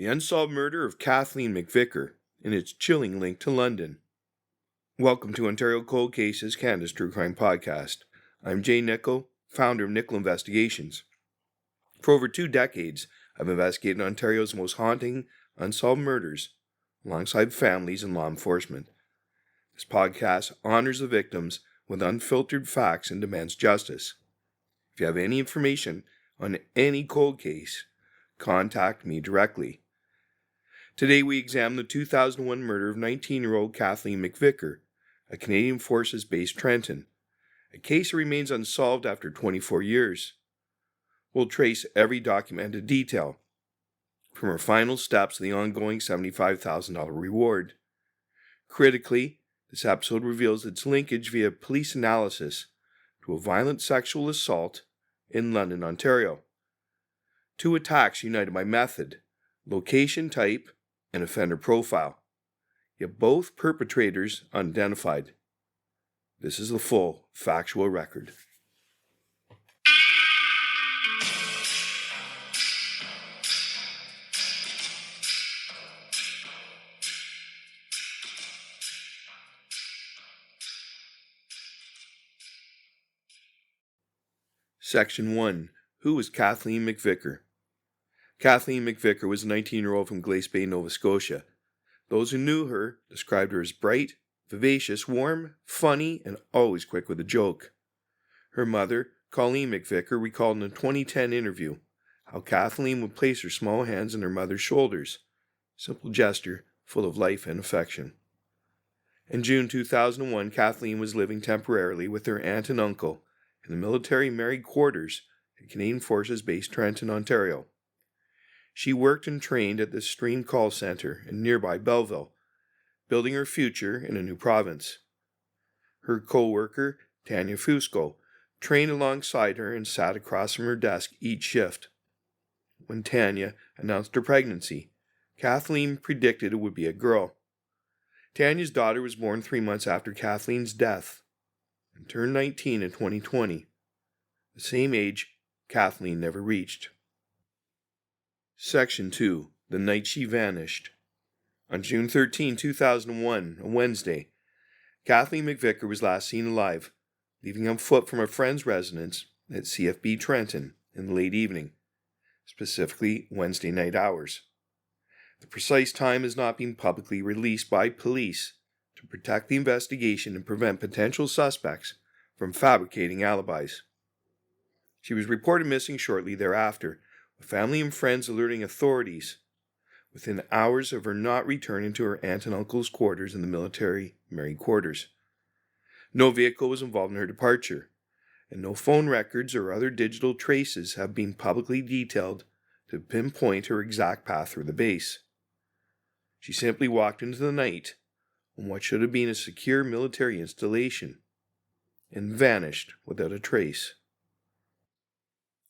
The Unsolved Murder of Kathleen MacVicar and its chilling link to London. Welcome to Ontario Cold Cases, Canada's True Crime Podcast. I'm Jay Nichol, founder of Nichol Investigations. For over 2 decades, I've investigated Ontario's most haunting, unsolved murders alongside families and law enforcement. This podcast honors the victims with unfiltered facts and demands justice. If you have any information on any cold case, contact me directly. Today we examine the 2001 murder of 19-year-old Kathleen MacVicar, a Canadian Forces based Trenton, a case that remains unsolved after 24 years. We'll trace every documented detail, from her final steps to the ongoing $75,000 reward. Critically, this episode reveals its linkage via police analysis to a violent sexual assault in London, Ontario. 2 attacks united by method, location type, and offender profile, yet both perpetrators unidentified. This is the full factual record. Section 1. Who was Kathleen MacVicar? Kathleen MacVicar was a 19-year-old from Glace Bay, Nova Scotia. Those who knew her described her as bright, vivacious, warm, funny, and always quick with a joke. Her mother, Kathleen MacVicar, recalled in a 2010 interview how Kathleen would place her small hands on her mother's shoulders, a simple gesture full of life and affection. In June 2001, Kathleen was living temporarily with her aunt and uncle in the military married quarters at Canadian Forces based Trenton, Ontario. She worked and trained at the Stream Call Centre in nearby Belleville, building her future in a new province. Her co-worker, Tanya Fusco, trained alongside her and sat across from her desk each shift. When Tanya announced her pregnancy, Kathleen predicted it would be a girl. Tanya's daughter was born 3 months after Kathleen's death and turned 19 in 2020, the same age Kathleen never reached. Section 2. The Night She Vanished. On June 13, 2001, a Wednesday, Kathleen MacVicar was last seen alive, leaving on foot from a friend's residence at CFB Trenton in the late evening, specifically Wednesday night hours. The precise time has not been publicly released by police to protect the investigation and prevent potential suspects from fabricating alibis. She was reported missing shortly thereafter, with family and friends alerting authorities within hours of her not returning to her aunt and uncle's quarters in the military married quarters. No vehicle was involved in her departure, and no phone records or other digital traces have been publicly detailed to pinpoint her exact path through the base. She simply walked into the night on what should have been a secure military installation and vanished without a trace.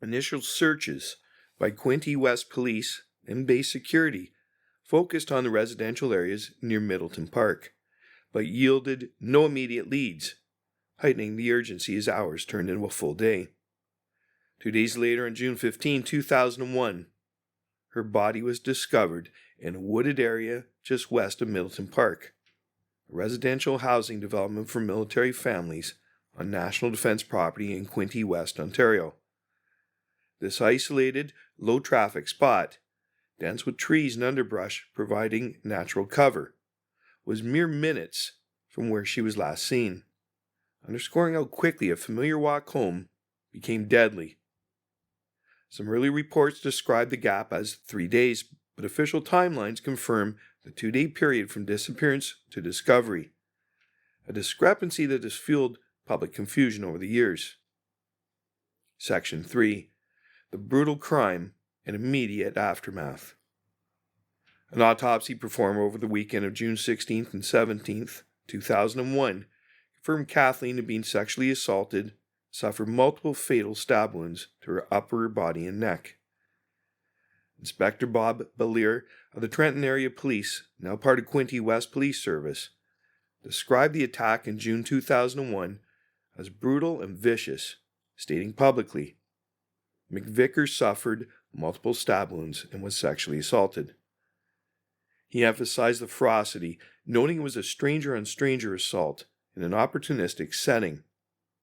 Initial searches by Quinte West Police and base security focused on the residential areas near Middleton Park, but yielded no immediate leads, heightening the urgency as hours turned into a full day. 2 days later, on June 15, 2001, her body was discovered in a wooded area just west of Middleton Park, a residential housing development for military families on National Defence property in Quinte West, Ontario. This isolated, low-traffic spot, dense with trees and underbrush providing natural cover, was mere minutes from where she was last seen, underscoring how quickly a familiar walk home became deadly. Some early reports described the gap as 3 days, but official timelines confirm the 2-day period from disappearance to discovery, a discrepancy that has fueled public confusion over the years. Section 3. The brutal crime and immediate aftermath. An autopsy performed over the weekend of June 16th and 17th, 2001, confirmed Kathleen had been sexually assaulted, suffered multiple fatal stab wounds to her upper body and neck. Inspector Bob Balier of the Trenton Area Police, now part of Quinte West Police Service, described the attack in June 2001 as brutal and vicious, stating publicly, MacVicar suffered multiple stab wounds and was sexually assaulted. He emphasized the ferocity, noting it was a stranger-on-stranger assault in an opportunistic setting,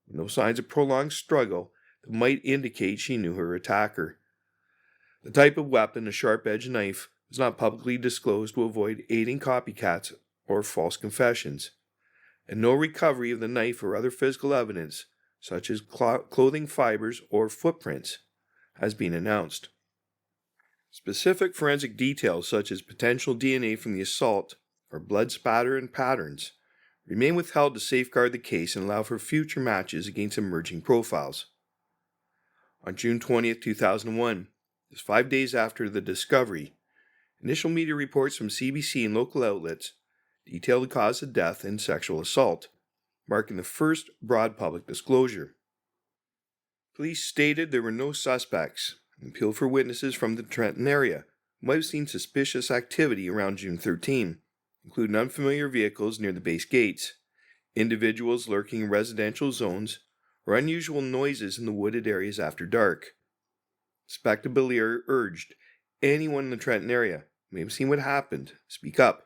with no signs of prolonged struggle that might indicate she knew her attacker. The type of weapon, a sharp-edged knife, was not publicly disclosed to avoid aiding copycats or false confessions, and no recovery of the knife or other physical evidence, such as clothing fibers or footprints, has been announced. Specific forensic details such as potential DNA from the assault or blood spatter and patterns remain withheld to safeguard the case and allow for future matches against emerging profiles. On June 20, 2001, just 5 days after the discovery, initial media reports from CBC and local outlets detailed the cause of death and sexual assault, marking the first broad public disclosure. Police stated there were no suspects and appealed for witnesses from the Trenton area who might have seen suspicious activity around June 13, including unfamiliar vehicles near the base gates, individuals lurking in residential zones, or unusual noises in the wooded areas after dark. Respectability urged anyone in the Trenton area who may have seen what happened speak up,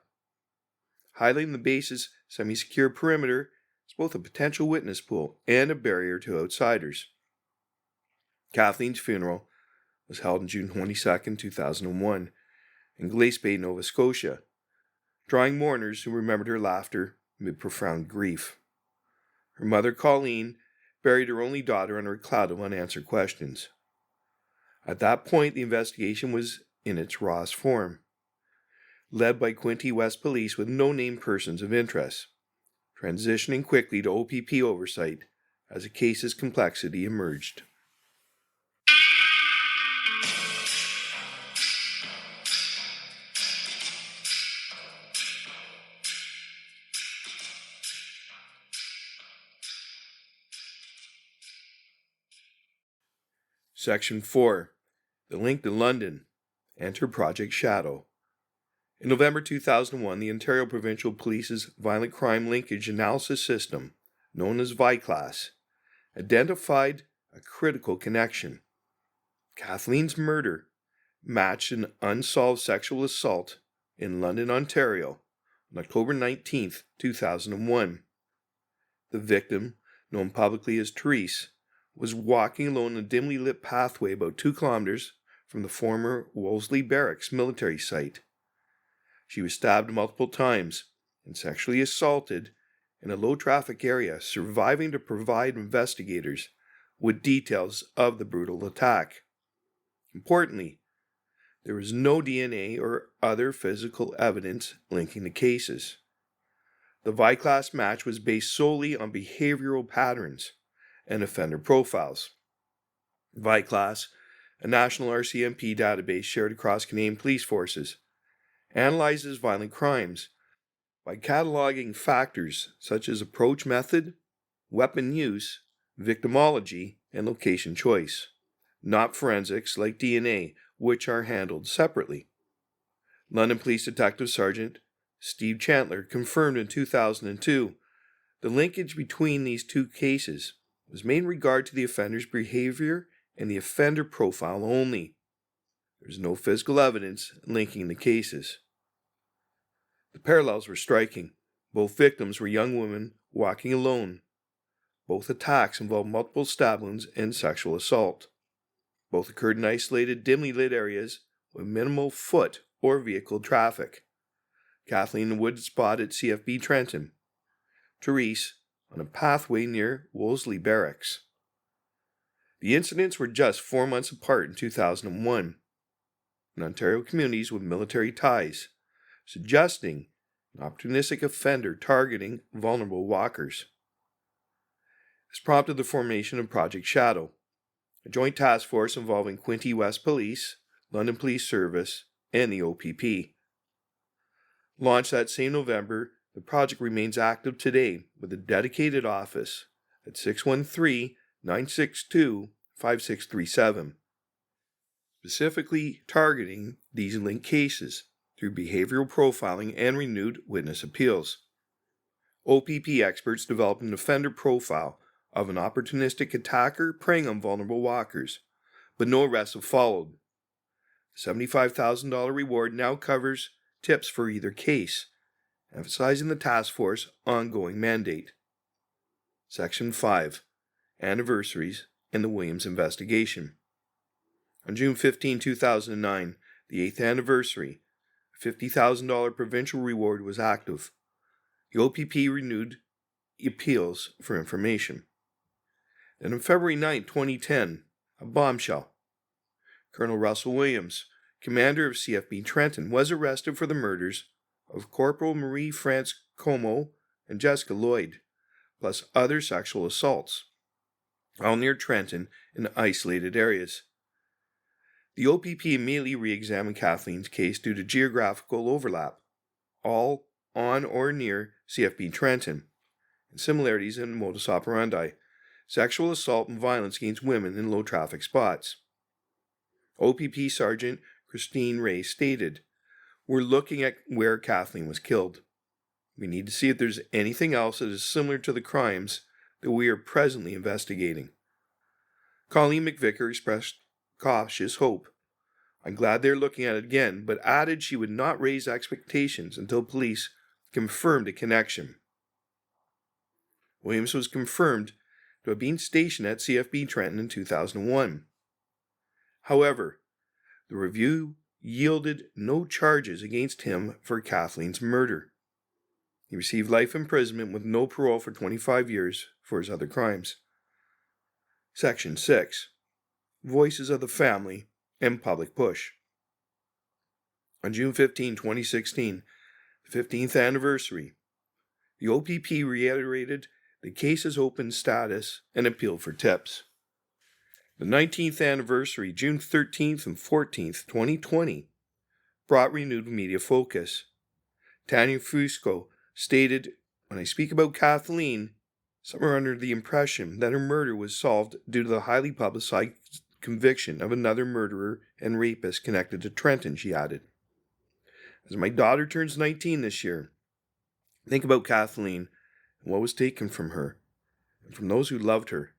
highlighting the base's semi-secure perimeter as both a potential witness pool and a barrier to outsiders. Kathleen's funeral was held on June 22, 2001, in Glace Bay, Nova Scotia, drawing mourners who remembered her laughter amid profound grief. Her mother, Colleen, buried her only daughter under a cloud of unanswered questions. At that point, the investigation was in its rawest form, led by Quinte West Police with no named persons of interest, transitioning quickly to OPP oversight as the case's complexity emerged. Section 4. The Link to London. Enter Project Shadow. In November 2001, the Ontario Provincial Police's Violent Crime Linkage Analysis System, known as ViCLAS, identified a critical connection. Kathleen's murder matched an unsolved sexual assault in London, Ontario, on October 19, 2001. The victim, known publicly as Therese, was walking alone in a dimly lit pathway about 2 kilometers from the former Wolseley Barracks military site. She was stabbed multiple times and sexually assaulted in a low-traffic area, surviving to provide investigators with details of the brutal attack. Importantly, there was no DNA or other physical evidence linking the cases. The ViCLAS match was based solely on behavioral patterns and offender profiles. ViCLAS, a national RCMP database shared across Canadian police forces, analyzes violent crimes by cataloging factors such as approach method, weapon use, victimology, and location choice, not forensics like DNA, which are handled separately. London Police Detective Sergeant Steve Chandler confirmed in 2002 the linkage between these two cases was made in regard to the offender's behavior and the offender profile only. There is no physical evidence linking the cases. The parallels were striking. Both victims were young women walking alone. Both attacks involved multiple stab wounds and sexual assault. Both occurred in isolated, dimly lit areas with minimal foot or vehicle traffic. Kathleen in a wooded spot at CFB Trenton. Therese on a pathway near Wolseley Barracks. The incidents were just 4 months apart in 2001 in Ontario communities with military ties, suggesting an opportunistic offender targeting vulnerable walkers. This prompted the formation of Project Shadow, a joint task force involving Quinte West Police, London Police Service, and the OPP. Launched that same November, the project remains active today with a dedicated office at 613-962-5637, specifically targeting these linked cases through behavioral profiling and renewed witness appeals. OPP experts developed an offender profile of an opportunistic attacker preying on vulnerable walkers, but no arrests have followed. The $75,000 reward now covers tips for either case, emphasizing the task force's ongoing mandate. Section 5. Anniversaries and the Williams investigation. On June 15, 2009, the 8th anniversary, a $50,000 provincial reward was active. The OPP renewed appeals for information. And on February 9, 2010, a bombshell. Colonel Russell Williams, commander of CFB Trenton, was arrested for the murders of Corporal Marie France Como and Jessica Lloyd, plus other sexual assaults, all near Trenton in isolated areas. The OPP immediately re-examined Kathleen's case due to geographical overlap, all on or near CFB Trenton, and similarities in modus operandi, sexual assault and violence against women in low-traffic spots. OPP Sergeant Christine Ray stated, "We're looking at where Kathleen was killed. We need to see if there's anything else that is similar to the crimes that we are presently investigating." Kathleen MacVicar expressed cautious hope. "I'm glad they're looking at it again," but added she would not raise expectations until police confirmed a connection. Williams was confirmed to have been stationed at CFB Trenton in 2001. However, the review yielded no charges against him for Kathleen's murder. He received life imprisonment with no parole for 25 years for his other crimes. Section 6. Voices of the Family and Public Push. On June 15, 2016, the 15th anniversary, the OPP reiterated the case's open status and appealed for tips. The 19th anniversary, June 13th and 14th, 2020, brought renewed media focus. Tanya Fusco stated, "When I speak about Kathleen, some are under the impression that her murder was solved due to the highly publicized conviction of another murderer and rapist connected to Trenton," she added. "As my daughter turns 19 this year, think about Kathleen and what was taken from her and from those who loved her,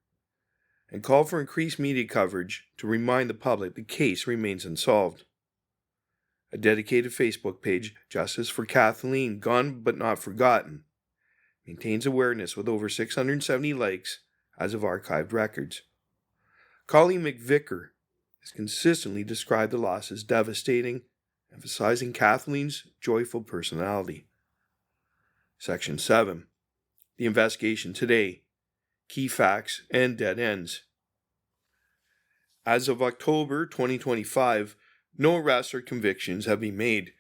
and call for increased media coverage to remind the public the case remains unsolved." A dedicated Facebook page, Justice for Kathleen, Gone But Not Forgotten, maintains awareness with over 670 likes as of archived records. Kathleen MacVicar has consistently described the loss as devastating, emphasizing Kathleen's joyful personality. Section 7. The investigation today. Key facts and dead ends. As of October 2025, no arrests or convictions have been made,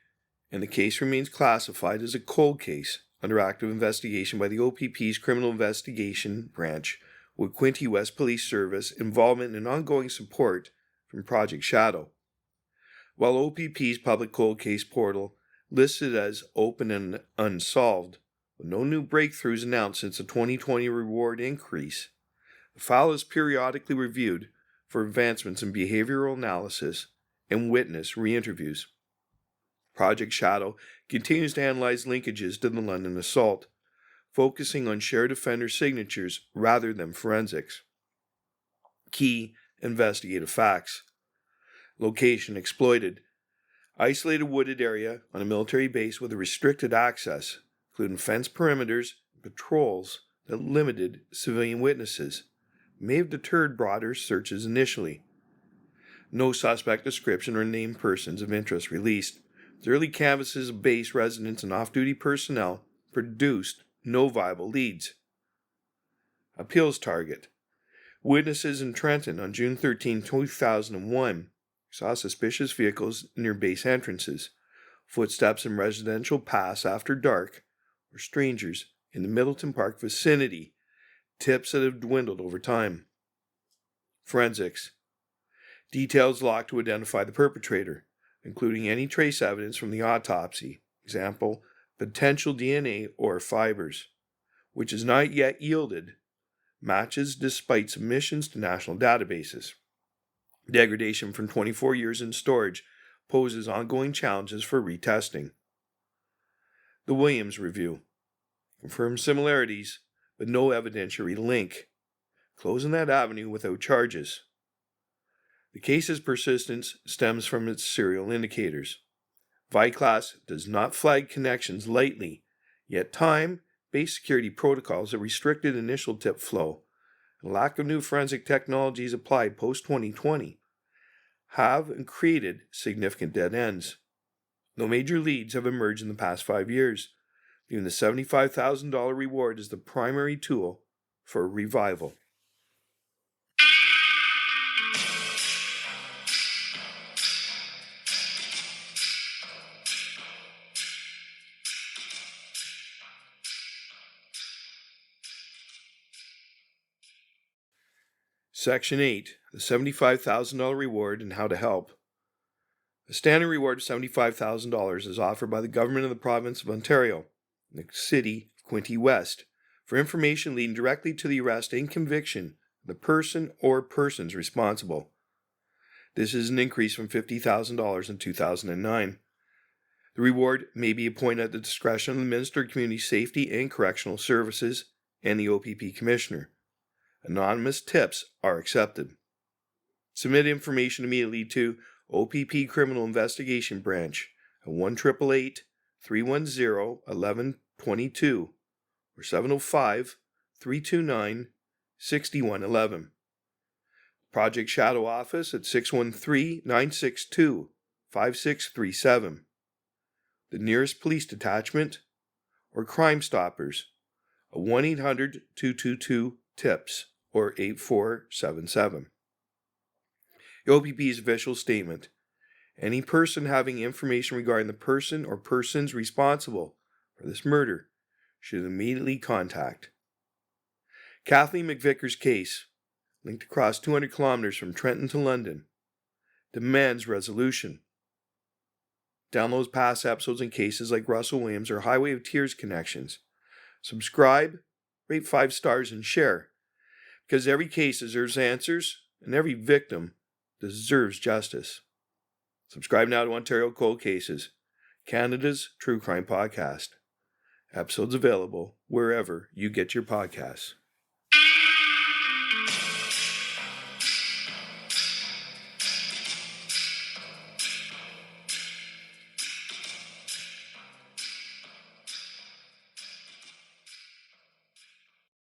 and the case remains classified as a cold case under active investigation by the OPP's Criminal Investigation Branch, with Quinte West Police Service involvement and ongoing support from Project Shadow. While OPP's public cold case portal listed as open and unsolved, with no new breakthroughs announced since the 2020 reward increase, the file is periodically reviewed for advancements in behavioral analysis and witness re-interviews. Project Shadow continues to analyze linkages to the London assault, focusing on shared offender signatures rather than forensics. Key investigative facts. Location exploited. Isolated wooded area on a military base with restricted access, including fence perimeters and patrols that limited civilian witnesses, may have deterred broader searches initially. No suspect description or named persons of interest released. The early canvases of base residents and off-duty personnel produced no viable leads. Appeals target. Witnesses in Trenton on June 13, 2001 saw suspicious vehicles near base entrances, footsteps in residential paths after dark, or strangers in the Middleton Park vicinity, tips that have dwindled over time. Forensics. Details locked to identify the perpetrator, including any trace evidence from the autopsy, example, potential DNA or fibers, which is not yet yielded, matches despite submissions to national databases. Degradation from 24 years in storage poses ongoing challenges for retesting. The Williams Review. Confirms similarities, but no evidentiary link, closing that avenue without charges. The case's persistence stems from its serial indicators. ViCLAS does not flag connections lightly, yet time-based security protocols have restricted initial tip flow, and lack of new forensic technologies applied post-2020 have created significant dead ends. No major leads have emerged in the past 5 years, leaving the $75,000 reward as the primary tool for revival. Section 8, the $75,000 reward and how to help. A standing reward of $75,000 is offered by the government of the province of Ontario, in the city of Quinte West, for information leading directly to the arrest and conviction of the person or persons responsible. This is an increase from $50,000 in 2009. The reward may be appointed at the discretion of the Minister of Community Safety and Correctional Services and the OPP Commissioner. Anonymous tips are accepted. Submit information immediately to OPP Criminal Investigation Branch at 1-310-1122 or 705-329-6111. Project Shadow Office at 613-962-5637. The nearest police detachment or Crime Stoppers at 1-800-222-TIPS or 8477. The OPP's official statement. Any person having information regarding the person or persons responsible for this murder should immediately contact. Kathleen MacVicar's case, linked across 200 kilometers from Trenton to London, demands resolution. Download past episodes and cases like Russell Williams or Highway of Tears connections. Subscribe, rate 5 stars, and share. Because every case deserves answers, and every victim deserves justice. Subscribe now to Ontario Cold Cases, Canada's true crime podcast. Episodes available wherever you get your podcasts.